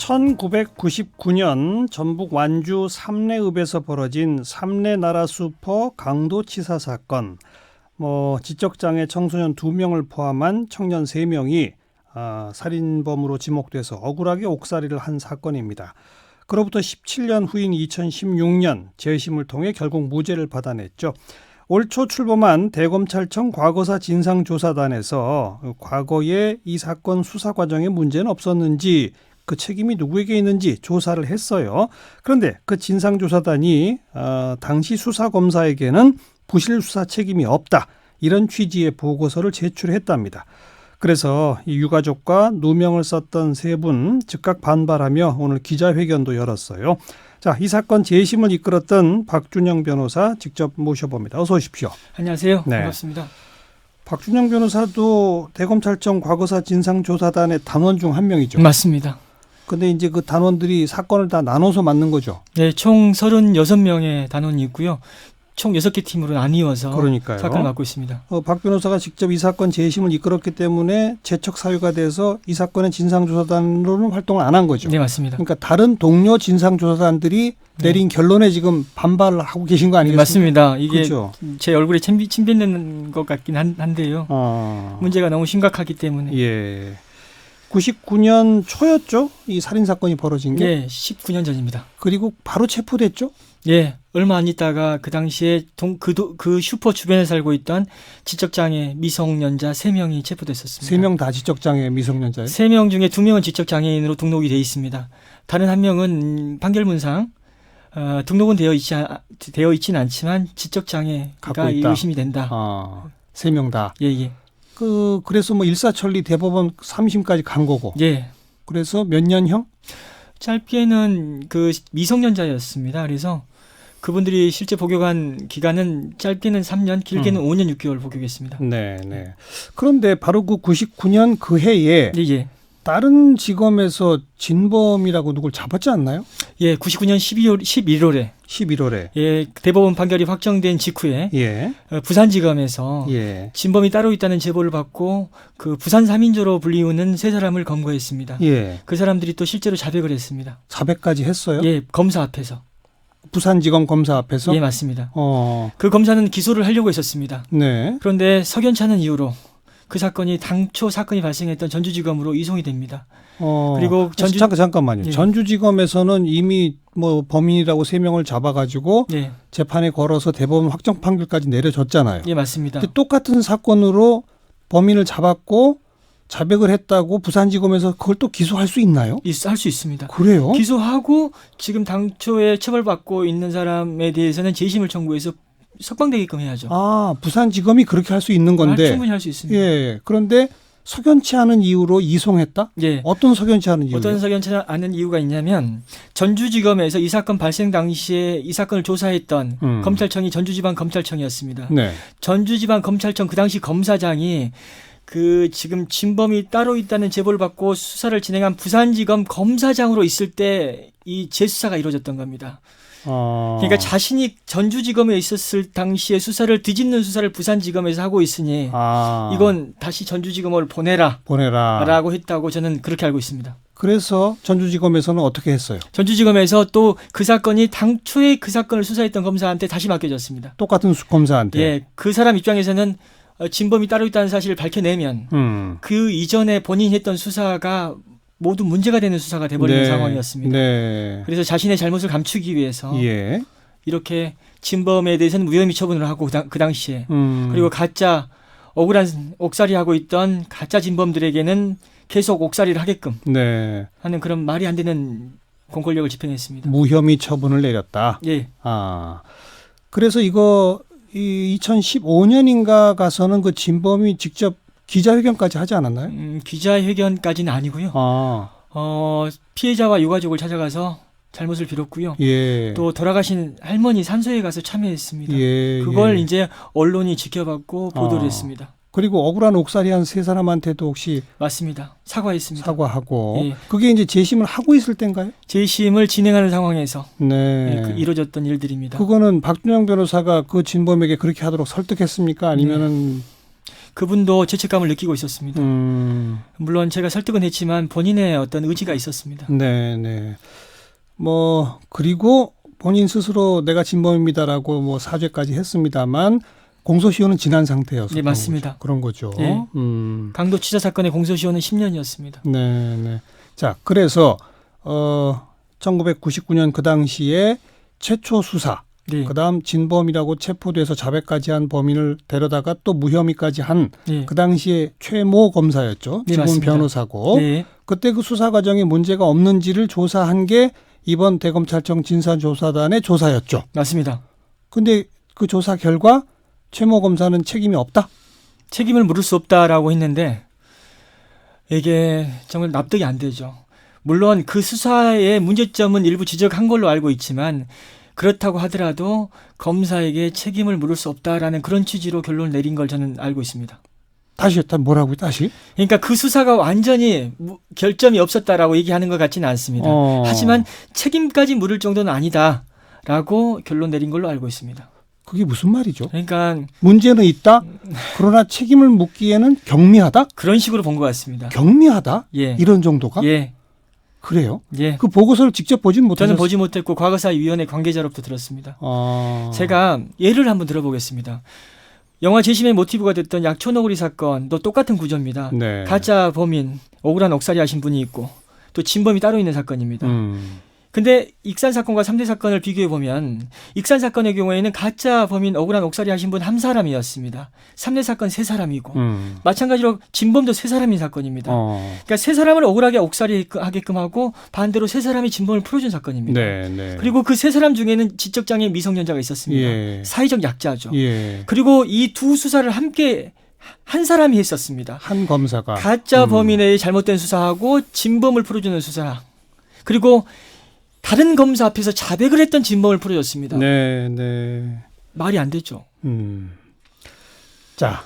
1999년 전북 완주 삼례읍에서 벌어진 삼례나라 수퍼 강도치사 사건. 지적장애 청소년 2명을 포함한 청년 3명이 살인범으로 지목돼서 억울하게 옥살이를 한 사건입니다. 그로부터 17년 후인 2016년 재심을 통해 결국 무죄를 받아냈죠. 올 초 출범한 대검찰청 과거사 진상조사단에서 과거에 이 사건 수사 과정에 문제는 없었는지, 그 책임이 누구에게 있는지 조사를 했어요. 그런데 그 진상조사단이 당시 수사검사에게는 부실 수사 책임이 없다, 이런 취지의 보고서를 제출했답니다. 그래서 이 유가족과 누명을 썼던 세 분 즉각 반발하며 오늘 기자회견도 열었어요. 자, 이 사건 재심을 이끌었던 박준영 변호사 직접 모셔봅니다. 어서 오십시오. 안녕하세요. 네. 반갑습니다. 박준영 변호사도 대검찰청 과거사 진상조사단의 단원 중 한 명이죠. 맞습니다. 근데 이제 그 단원들이 사건을 다 나눠서 맡는 거죠. 네, 총 36명의 단원이 있고요. 총 6개 팀으로 나뉘어서 그러니까요. 사건을 맡고 있습니다. 박 변호사가 직접 이 사건 재심을 이끌었기 때문에 제척 사유가 돼서 이 사건의 진상조사단으로는 활동을 안 한 거죠. 네, 맞습니다. 그러니까 다른 동료 진상조사단들이 내린 결론에 지금 반발을 하고 계신 거 아니겠습니까? 맞습니다. 이게 그렇죠. 제 얼굴에 침 뱉는 것 같긴 한데요. 문제가 너무 심각하기 때문에. 예. 99년 초였죠? 이 살인사건이 벌어진 게? 네, 19년 전입니다. 그리고 바로 체포됐죠? 예, 얼마 안 있다가 그 당시에 그 슈퍼 주변에 살고 있던 지적장애 미성년자 3명이 체포됐었습니다. 3명 다 지적장애 미성년자예요? 3명 중에 2명은 지적장애인으로 등록이 되어 있습니다. 다른 1명은 판결문상 등록은 되어 있지는 않지만 지적장애가 의심이 된다. 3명 다? 예. 그래서 일사천리 대법원 3심까지 간 거고. 예. 그래서 몇 년형? 짧게는 그 미성년자였습니다. 그래서 그분들이 실제 복역한 기간은 짧게는 3년, 길게는 5년 6개월 복역했습니다. 네. 그런데 바로 그 99년 그 해에 예. 다른 지검에서 진범이라고 누굴 잡았지 않나요? 예, 99년 11월에 예, 대법원 판결이 확정된 직후에 부산지검에서 진범이 따로 있다는 제보를 받고 그 부산 3인조로 불리우는 3사람을 검거했습니다. 그 사람들이 또 실제로 자백을 했습니다. 자백까지 했어요? 예, 검사 앞에서. 부산지검 검사 앞에서? 예, 맞습니다. 그 검사는 기소를 하려고 했었습니다. 네. 그런데 석연찮은 이유로 그 사건이 당초 사건이 발생했던 전주지검으로 이송이 됩니다. 그리고 잠깐만요. 예. 전주지검에서는 이미 범인이라고 3명을 잡아가지고 재판에 걸어서 대법원 확정 판결까지 내려졌잖아요. 예, 맞습니다. 근데 똑같은 사건으로 범인을 잡았고 자백을 했다고 부산지검에서 그걸 또 기소할 수 있나요? 할 수 있습니다. 그래요? 기소하고 지금 당초에 처벌받고 있는 사람에 대해서는 재심을 청구해서 석방되게끔 해야죠. 부산지검이 그렇게 할 수 있는 건데. 충분히 할 수 있습니다. 예. 그런데 석연치 않은 이유로 이송했다? 예. 어떤 석연치 않은 이유예요? 어떤 석연치 않은 이유가 있냐면 전주지검에서 이 사건 발생 당시에 이 사건을 조사했던 검찰청이 전주지방검찰청이었습니다. 네. 전주지방검찰청 그 당시 검사장이 그 지금 진범이 따로 있다는 제보를 받고 수사를 진행한 부산지검 검사장으로 있을 때 이 재수사가 이루어졌던 겁니다. 그러니까 자신이 전주지검에 있었을 당시에 수사를 뒤집는 수사를 부산지검에서 하고 있으니 이건 다시 전주지검을 보내라 라고 했다고 저는 그렇게 알고 있습니다. 그래서 전주지검에서는 어떻게 했어요? 전주지검에서 또 그 사건이 당초에 그 사건을 수사했던 검사한테 다시 맡겨졌습니다. 똑같은 검사한테? 예, 그 사람 입장에서는 진범이 따로 있다는 사실을 밝혀내면 그 이전에 본인이 했던 수사가 모두 문제가 되는 수사가 돼버리는 상황이었습니다. 네. 그래서 자신의 잘못을 감추기 위해서 이렇게 진범에 대해서는 무혐의 처분을 하고 그 당시에 그리고 가짜 억울한 옥살이하고 있던 가짜 진범들에게는 계속 옥살이를 하게끔 하는 그런 말이 안 되는 공권력을 집행했습니다. 무혐의 처분을 내렸다. 예. 그래서 이거 2015년인가 가서는 그 진범이 직접 기자회견까지 하지 않았나요? 기자회견까지는 아니고요. 피해자와 유가족을 찾아가서 잘못을 빌었고요. 또 돌아가신 할머니 산소에 가서 참여했습니다. 그걸 이제 언론이 지켜봤고 보도를 했습니다. 그리고 억울한 옥살이한 3사람한테도 혹시 맞습니다. 사과했습니다. 사과하고 그게 이제 재심을 하고 있을 때인가요? 재심을 진행하는 상황에서 이루어졌던 일들입니다. 그거는 박준영 변호사가 그 진범에게 그렇게 하도록 설득했습니까? 아니면은 그분도 죄책감을 느끼고 있었습니다. 물론 제가 설득은 했지만 본인의 어떤 의지가 있었습니다. 네. 뭐 그리고 본인 스스로 내가 진범입니다라고 뭐 사죄까지 했습니다만 공소시효는 지난 상태여서 네, 맞습니다. 그런 거죠. 네. 강도치사 사건의 공소시효는 10년이었습니다. 네. 자, 그래서 1999년 그 당시에 최초 수사, 네. 그다음 진범이라고 체포돼서 자백까지 한 범인을 데려다가 또 무혐의까지 한 그 당시에 최모 검사였죠. 네, 지금 맞습니다. 변호사고. 네. 그때 그 수사 과정에 문제가 없는지를 조사한 게 이번 대검찰청 진상조사단의 조사였죠. 맞습니다. 근데 그 조사 결과 최모 검사는 책임이 없다? 책임을 물을 수 없다라고 했는데 이게 정말 납득이 안 되죠. 물론 그 수사의 문제점은 일부 지적한 걸로 알고 있지만 그렇다고 하더라도 검사에게 책임을 물을 수 없다라는 그런 취지로 결론을 내린 걸 저는 알고 있습니다. 다시 뭐라고요? 다시? 그러니까 그 수사가 완전히 결점이 없었다라고 얘기하는 것 같지는 않습니다. 하지만 책임까지 물을 정도는 아니다라고 결론 내린 걸로 알고 있습니다. 그게 무슨 말이죠? 그러니까 문제는 있다. 그러나 책임을 묻기에는 경미하다. 그런 식으로 본 것 같습니다. 경미하다. 예. 이런 정도가? 예. 그래요? 예. 그 보고서를 직접 보진 못하셨어요? 저는 보지 못했고 과거사위원회 관계자로부터 들었습니다. 제가 예를 한번 들어보겠습니다. 영화 재심의 모티브가 됐던 약초너구리 사건도 똑같은 구조입니다. 네. 가짜 범인, 억울한 옥살이 하신 분이 있고 또 진범이 따로 있는 사건입니다. 근데 익산 사건과 3대 사건을 비교해 보면 익산 사건의 경우에는 가짜 범인 억울한 옥살이 하신 분 한 사람이었습니다. 3대 사건 3사람이고 마찬가지로 진범도 3사람인 사건입니다. 그러니까 3사람을 억울하게 옥살이하게끔 하고 반대로 3사람이 진범을 풀어준 사건입니다. 네. 그리고 그 3사람 중에는 지적장애 미성년자가 있었습니다. 예. 사회적 약자죠. 예. 그리고 이 두 수사를 함께 한 사람이 했었습니다. 한 검사가. 가짜 범인의 잘못된 수사하고 진범을 풀어주는 수사. 그리고 다른 검사 앞에서 자백을 했던 진범을 풀어줬습니다. 네. 말이 안 되죠. 자,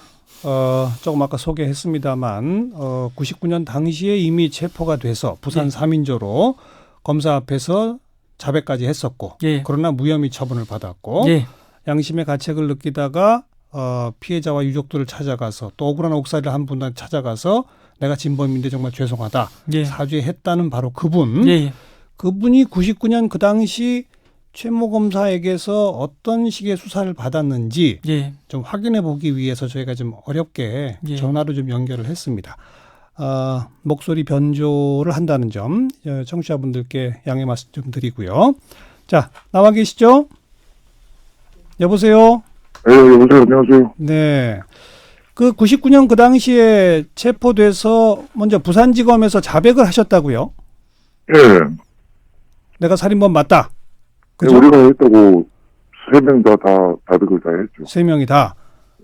조금 아까 소개했습니다만 99년 당시에 이미 체포가 돼서 부산 3인조로 검사 앞에서 자백까지 했었고 예. 그러나 무혐의 처분을 받았고 예. 양심의 가책을 느끼다가 피해자와 유족들을 찾아가서 또 억울한 옥살이를 한 분한테 찾아가서 내가 진범인데 정말 죄송하다. 예. 사죄했다는 바로 그분. 예. 그분이 99년 그 당시 최모 검사에게서 어떤 식의 수사를 받았는지 예. 좀 확인해 보기 위해서 저희가 좀 어렵게 예. 전화로 좀 연결을 했습니다. 목소리 변조를 한다는 점 청취자분들께 양해 말씀 좀 드리고요. 자, 나와 계시죠? 여보세요? 네, 여보세요. 안녕하세요. 네. 그 99년 그 당시에 체포돼서 먼저 부산지검에서 자백을 하셨다고요? 예. 내가 살인범 맞다. 네, 그죠? 우리가 했다고 3명 다 자백을 다 했죠. 3명이 다.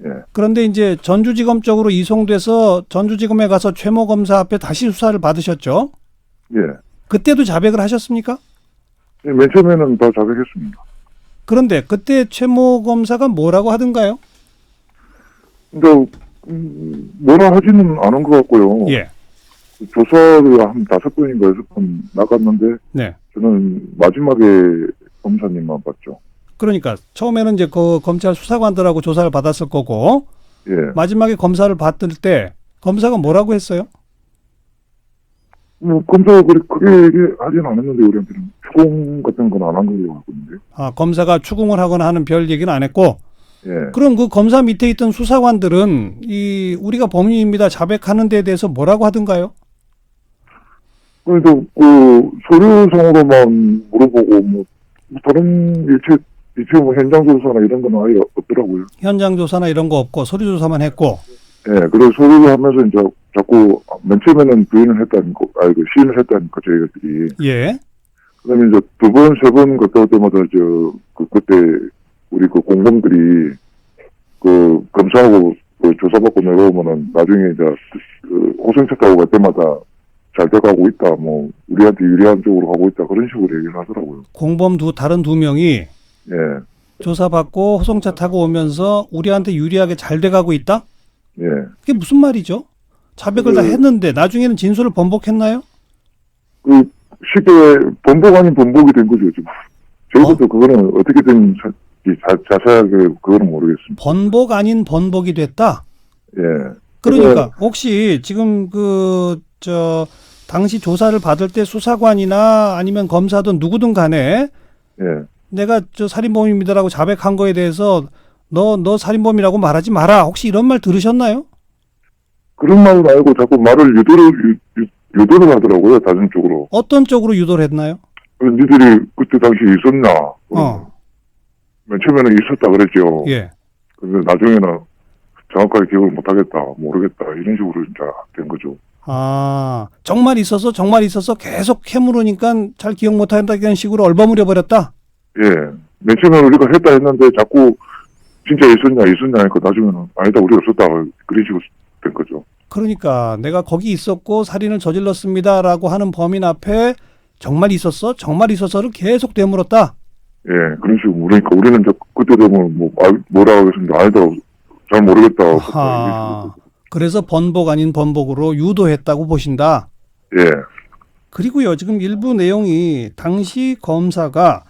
예. 그런데 이제 전주지검 쪽으로 이송돼서 전주지검에 가서 최모 검사 앞에 다시 수사를 받으셨죠? 예. 그때도 자백을 하셨습니까? 예, 맨 처음에는 다 자백했습니다. 그런데 그때 최모 검사가 뭐라고 하던가요? 근데 뭐라 하지는 않은 것 같고요. 예. 조사를 한 5번인가 6번 나갔는데 네. 저는 마지막에 검사님만 봤죠. 그러니까 처음에는 이제 그 검찰 수사관들하고 조사를 받았을 거고 예. 마지막에 검사를 받을 때 검사가 뭐라고 했어요? 검사가 크게 얘기하진 않았는데 우리한테는 추궁 같은 건 안 한 걸로 알고 있는데. 검사가 추궁을 하거나 하는 별 얘기는 안 했고 예. 그럼 그 검사 밑에 있던 수사관들은 우리가 범인입니다 자백하는 데에 대해서 뭐라고 하던가요? 그래서 서류상으로만 물어보고 다른 일체 현장 조사나 이런 건 아예 없더라고요. 현장 조사나 이런 거 없고 서류 조사만 했고. 예, 그래서 서류를 하면서 이제 자꾸 맨 처음에는 부인을 했다니까, 시인을 했다니까 저희들이. 예. 그다음에 이제 2번, 3번 갔다 올 때마다 그때 우리 공범들이 검사하고 조사받고 내려오면은 나중에 이제 호승차 타고 갈 때마다 잘 돼가고 있다, 우리한테 유리한 쪽으로 가고 있다, 그런 식으로 얘기를 하더라고요. 공범 다른 2명이 예. 조사받고 호송차 타고 오면서 우리한테 유리하게 잘 돼가고 있다? 예. 그게 무슨 말이죠? 자백을 다 했는데 나중에는 진술을 번복했나요? 쉽게 번복 아닌 번복이 된 거죠, 지금. 저희도 그거는 어떻게든 자세하게 그거는 모르겠습니다. 번복 아닌 번복이 됐다? 예. 그러니까 혹시 지금 당시 조사를 받을 때 수사관이나 아니면 검사든 누구든 간에 예. 내가 살인범입니다라고 자백한 거에 대해서 너 살인범이라고 말하지 마라. 혹시 이런 말 들으셨나요? 그런 말은 알고 자꾸 말을 유도를 하더라고요, 다중적으로. 어떤 쪽으로 유도를 했나요? 니들이 그때 당시 있었나? 맨 처음에는 있었다 그랬죠. 예. 근데 나중에는 정확하게 기억을 못하겠다, 모르겠다, 이런 식으로 이제 된 거죠. 아, 정말 있었어 계속 캐물으니까 잘 기억 못한다 이런 식으로 얼버무려 버렸다. 예. 맨 처음에는 우리가 했다 했는데 자꾸 진짜 있었냐 하니까 나중에는 아니다, 우리 없었다. 그런 식으로 된 거죠. 그러니까 내가 거기 있었고 살인을 저질렀습니다라고 하는 범인 앞에 정말 있었어를 계속 되물었다. 예, 그런 식으로 그러니까 우리는 이제 그때 되면 뭐라고 하겠습니다. 아니다, 잘 모르겠다. 아, 그래서 번복 아닌 번복으로 유도했다고 보신다. 예. 그리고요, 지금 일부 내용이 당시 검사가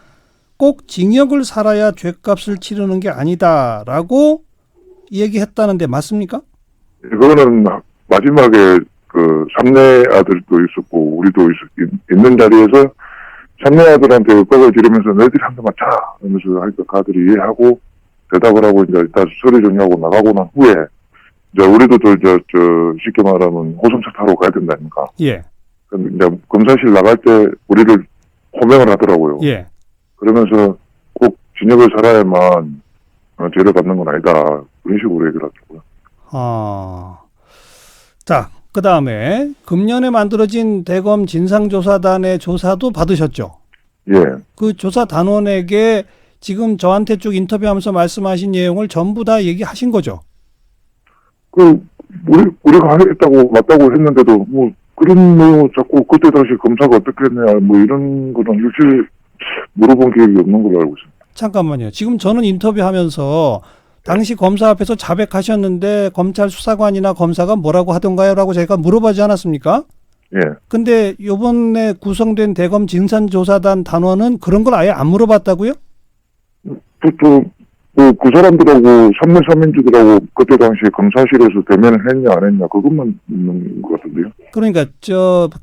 꼭 징역을 살아야 죗값을 치르는 게 아니다라고 얘기했다는데 맞습니까? 이거는 마지막에 그 삼내 아들도 있었고 우리도 있는 자리에서 삼내 아들한테 윽박을 지르면서 너희들이 한 대만 차! 하면서 하니까 가들이 이해하고 대답을 하고 이제 다시 서류 정리하고 나가고 난 후에 이제 우리도 쉽게 말하면 호송차 타러 가야 된다 아닙니까? 예. 근데 이제 검사실 나갈 때 우리를 호명을 하더라고요. 예. 그러면서 꼭 징역을 살아야만 죄를 받는 건 아니다. 그런 식으로 얘기를 하더라고요. 자, 그 다음에 금년에 만들어진 대검 진상조사단의 조사도 받으셨죠? 예. 그 조사 단원에게 지금 저한테 쭉 인터뷰하면서 말씀하신 내용을 전부 다 얘기하신 거죠? 우리가 하겠다고, 맞다고 했는데도, 그런 내용을 자꾸 그때 당시 검사가 어떻게 했냐, 이런 거는 일체 물어본 기억이 없는 걸로 알고 있습니다. 잠깐만요. 지금 저는 인터뷰하면서 당시 검사 앞에서 자백하셨는데 검찰 수사관이나 검사가 뭐라고 하던가요? 라고 제가 물어보지 않았습니까? 예. 근데 요번에 구성된 대검 진상조사단 단원은 그런 걸 아예 안 물어봤다고요? 그 사람들하고, 삼민주들하고 그때 당시 검사실에서 대면을 했냐, 안 했냐, 그것만 있는 것 같은데요. 그러니까,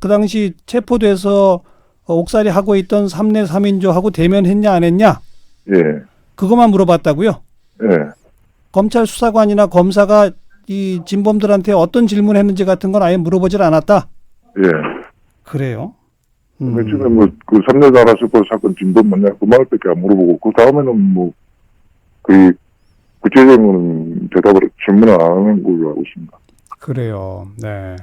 그 당시 체포돼서 옥살이 하고 있던 3내 3인조하고 대면했냐, 안 했냐? 예. 그것만 물어봤다고요? 예. 검찰 수사관이나 검사가 이 진범들한테 어떤 질문을 했는지 같은 건 아예 물어보질 않았다? 예. 그래요? 맨 처음에 그 3년 나라 슈퍼 사건 진범 맞냐, 그 말밖에 안 물어보고, 그 다음에는 구체적인 질문을 안 하는 걸로 알고 있습니다. 그래요. 네.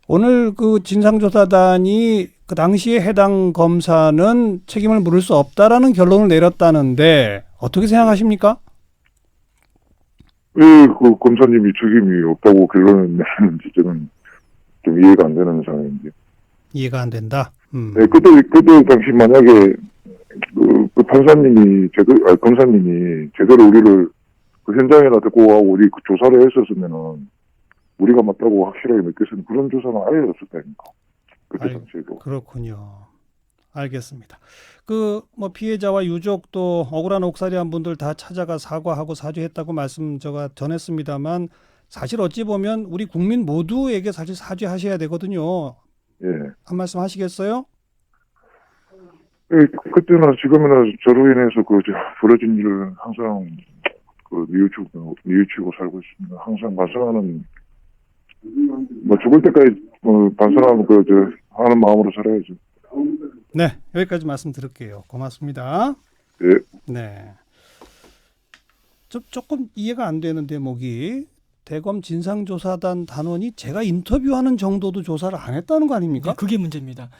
오늘 그 진상조사단이 그 당시에 해당 검사는 책임을 물을 수 없다라는 결론을 내렸다는데 어떻게 생각하십니까? 왜 그 검사님이 책임이 없다고 결론을 내는지 저는 좀 이해가 안 되는 상황인데. 이해가 안 된다. 네, 그때 당시 만약에 그 판사님이 검사님이 제대로 우리를 그 현장에다 데리고 가고 우리 그 조사를 했었으면은 우리가 맞다고 확실하게 느꼈으면 그런 조사는 아예 없었다니까. 그때 당시에도. 그렇군요. 알겠습니다. 피해자와 유족도 억울한 옥살이한 분들 다 찾아가 사과하고 사죄했다고 말씀 제가 전했습니다만 사실 어찌 보면 우리 국민 모두에게 사실 사죄하셔야 되거든요. 예. 한 말씀 하시겠어요? 그때나 지금이나 저로 인해서 벌어진 일을 항상 뉘우치고 살고 있습니다. 항상 반성하는, 죽을 때까지 반성하고 하는 마음으로 살아야죠. 네, 여기까지 말씀 드릴게요. 고맙습니다. 예. 네. 조금 이해가 안 되는 대목이 대검 진상조사단 단원이 제가 인터뷰하는 정도도 조사를 안 했다는 거 아닙니까? 네, 그게 문제입니다.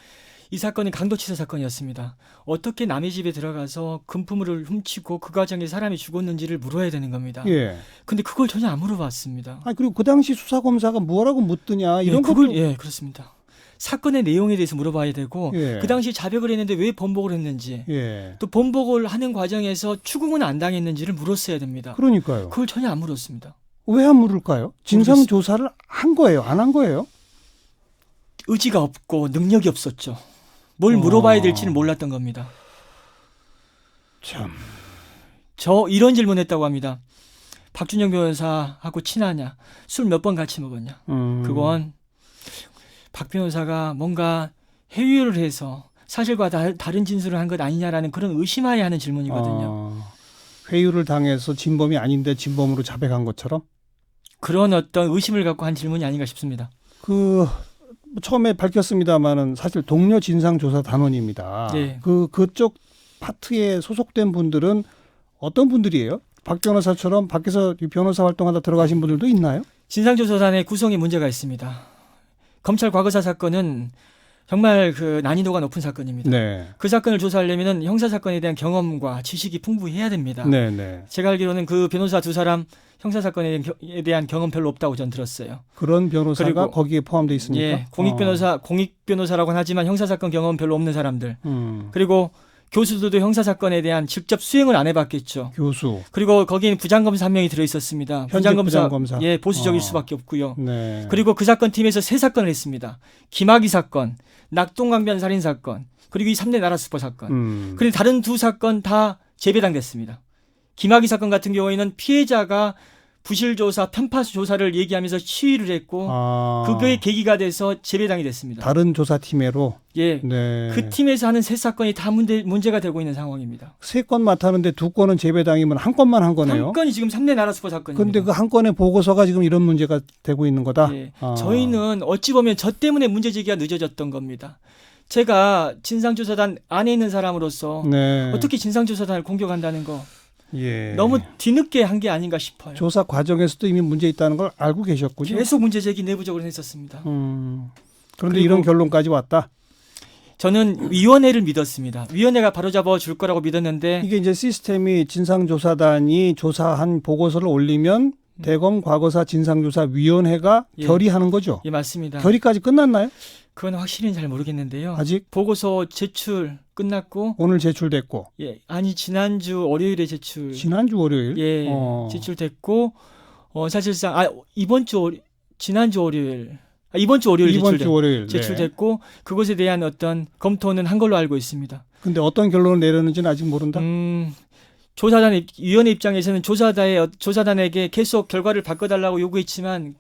이 사건은 강도치사 사건이었습니다. 어떻게 남의 집에 들어가서 금품을 훔치고 그 과정에 사람이 죽었는지를 물어야 되는 겁니다. 예. 근데 그걸 전혀 안 물어봤습니다. 그리고 그 당시 수사검사가 뭐라고 묻더냐 이런 것도 그렇습니다. 사건의 내용에 대해서 물어봐야 되고 그 당시 자백을 했는데 왜 번복을 했는지 또 번복을 하는 과정에서 추궁은 안 당했는지를 물었어야 됩니다. 그러니까요. 그걸 전혀 안 물었습니다. 왜 안 물을까요? 진상조사를 한 거예요? 안 한 거예요? 의지가 없고 능력이 없었죠. 뭘 물어봐야 될지는 몰랐던 겁니다. 참. 저 이런 질문했다고 합니다. 박준영 변호사하고 친하냐, 술 몇 번 같이 먹었냐. 그건 박 변호사가 뭔가 회유를 해서 사실과 다른 진술을 한 것 아니냐라는 그런 의심하에 하는 질문이거든요. 회유를 당해서 진범이 아닌데 진범으로 자백한 것처럼? 그런 어떤 의심을 갖고 한 질문이 아닌가 싶습니다. 처음에 밝혔습니다마는 사실 동료 진상조사 단원입니다. 네. 그쪽 파트에 소속된 분들은 어떤 분들이에요? 박 변호사처럼 밖에서 변호사 활동하다 들어가신 분들도 있나요? 진상조사단의 구성에 문제가 있습니다. 검찰 과거사 사건은 정말 그 난이도가 높은 사건입니다. 네. 그 사건을 조사하려면 형사 사건에 대한 경험과 지식이 풍부해야 됩니다. 네, 네. 제가 알기로는 그 변호사 두 사람 형사 사건에 대한 경험 별로 없다고 전 들었어요. 그런 변호사가 그리고, 거기에 포함되어 있습니까? 예, 공익 변호사라고는 하지만 형사 사건 경험 별로 없는 사람들. 음. 그리고 교수들도 형사 사건에 대한 직접 수행을 안 해봤겠죠. 교수. 그리고 거기에는 부장검사 한 명이 들어있었습니다. 현직 부장검사. 예, 보수적일 수밖에 없고요. 네. 그리고 그 사건 팀에서 3사건을 했습니다. 김학의 사건, 낙동강변 살인 사건, 그리고 이 3대 나라 슈퍼 사건. 그런데 다른 2사건 다 재배당됐습니다. 김학의 사건 같은 경우에는 피해자가 부실조사, 편파조사를 얘기하면서 시위를 했고 그게 계기가 돼서 재배당이 됐습니다. 다른 조사팀으로? 예, 네. 그 팀에서 하는 3사건이 다 문제가 되고 있는 상황입니다. 3건 맡았는데 2건은 재배당이면 한 건만 한 거네요. 한 건이 지금 3대 나라 슈퍼 사건입니다. 그런데 그 한 건의 보고서가 지금 이런 문제가 되고 있는 거다? 예, 저희는 어찌 보면 저 때문에 문제 제기가 늦어졌던 겁니다. 제가 진상조사단 안에 있는 사람으로서 네. 어떻게 진상조사단을 공격한다는 거 예. 너무 뒤늦게 한 게 아닌가 싶어요. 조사 과정에서도 이미 문제 있다는 걸 알고 계셨군요. 계속 문제 제기 내부적으로 했었습니다. 그런데 이런 결론까지 왔다. 저는 위원회를 믿었습니다. 위원회가 바로잡아 줄 거라고 믿었는데 이게 이제 시스템이 진상조사단이 조사한 보고서를 올리면 대검 과거사 진상조사위원회가 예. 결의하는 거죠. 예, 맞습니다. 결의까지 끝났나요? 그건 확실히는 잘 모르겠는데요. 아직? 보고서 제출 끝났고 오늘 제출됐고. 예, 아니 지난주 월요일에 제출. 지난주 월요일? 예, 제출됐고 사실상 이번 주 월요일 제출됐고 네. 그것에 대한 어떤 검토는 한 걸로 알고 있습니다. 근데 어떤 결론을 내렸는지는 아직 모른다? 조사단 위원회 입장에서는 조사단에게 계속 결과를 바꿔달라고 요구했지만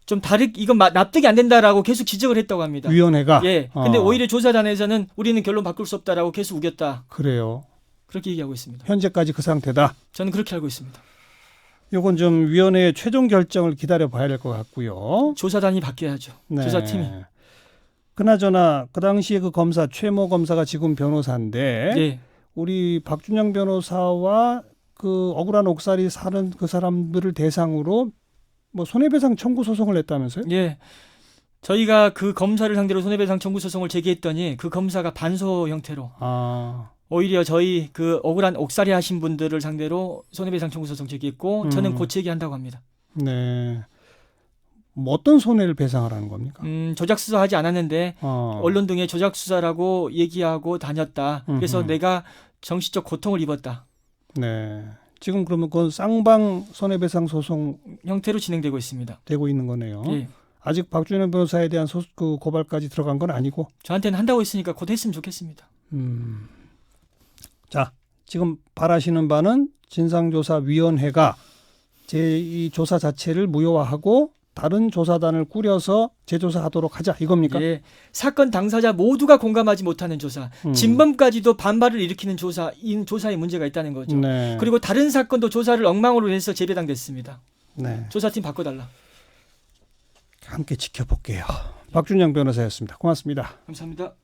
좀 이건 납득이 안 된다라고 계속 지적을 했다고 합니다. 위원회가? 예. 근데 오히려 조사단에서는 우리는 결론 바꿀 수 없다라고 계속 우겼다. 그래요. 그렇게 얘기하고 있습니다. 현재까지 그 상태다? 저는 그렇게 알고 있습니다. 이건 좀 위원회의 최종 결정을 기다려 봐야 될 것 같고요. 조사단이 바뀌어야죠. 네. 조사팀이. 그나저나 그 당시에 그 검사 최모 검사가 지금 변호사인데 예. 우리 박준영 변호사와 그 억울한 옥살이 사는 그 사람들을 대상으로 뭐 손해배상 청구 소송을 냈다면서요? 예. 저희가 그 검사를 상대로 손해배상 청구 소송을 제기했더니 그 검사가 반소 형태로 오히려 저희 그 억울한 옥살이 하신 분들을 상대로 손해배상 청구 소송 제기했고 저는 곧 제기한다고 합니다. 네. 뭐 어떤 손해를 배상하라는 겁니까? 조작 수사하지 않았는데 언론 등에 조작 수사라고 얘기하고 다녔다. 그래서 내가 정신적 고통을 입었다. 네. 지금 그러면 그 쌍방 손해배상 소송 형태로 진행되고 있습니다. 되고 있는 거네요. 예. 아직 박준영 변호사에 대한 그 고발까지 들어간 건 아니고. 저한테는 한다고 했으니까 곧 했으면 좋겠습니다. 자, 지금 바라시는 바는 진상조사위원회가 이 조사 자체를 무효화하고 다른 조사단을 꾸려서 재조사하도록 하자 이겁니까? 예, 사건 당사자 모두가 공감하지 못하는 조사, 진범까지도 반발을 일으키는 조사에 문제가 있다는 거죠. 네. 그리고 다른 사건도 조사를 엉망으로 해서 재배당됐습니다. 네. 조사팀 바꿔달라. 함께 지켜볼게요. 박준영 변호사였습니다. 고맙습니다. 감사합니다.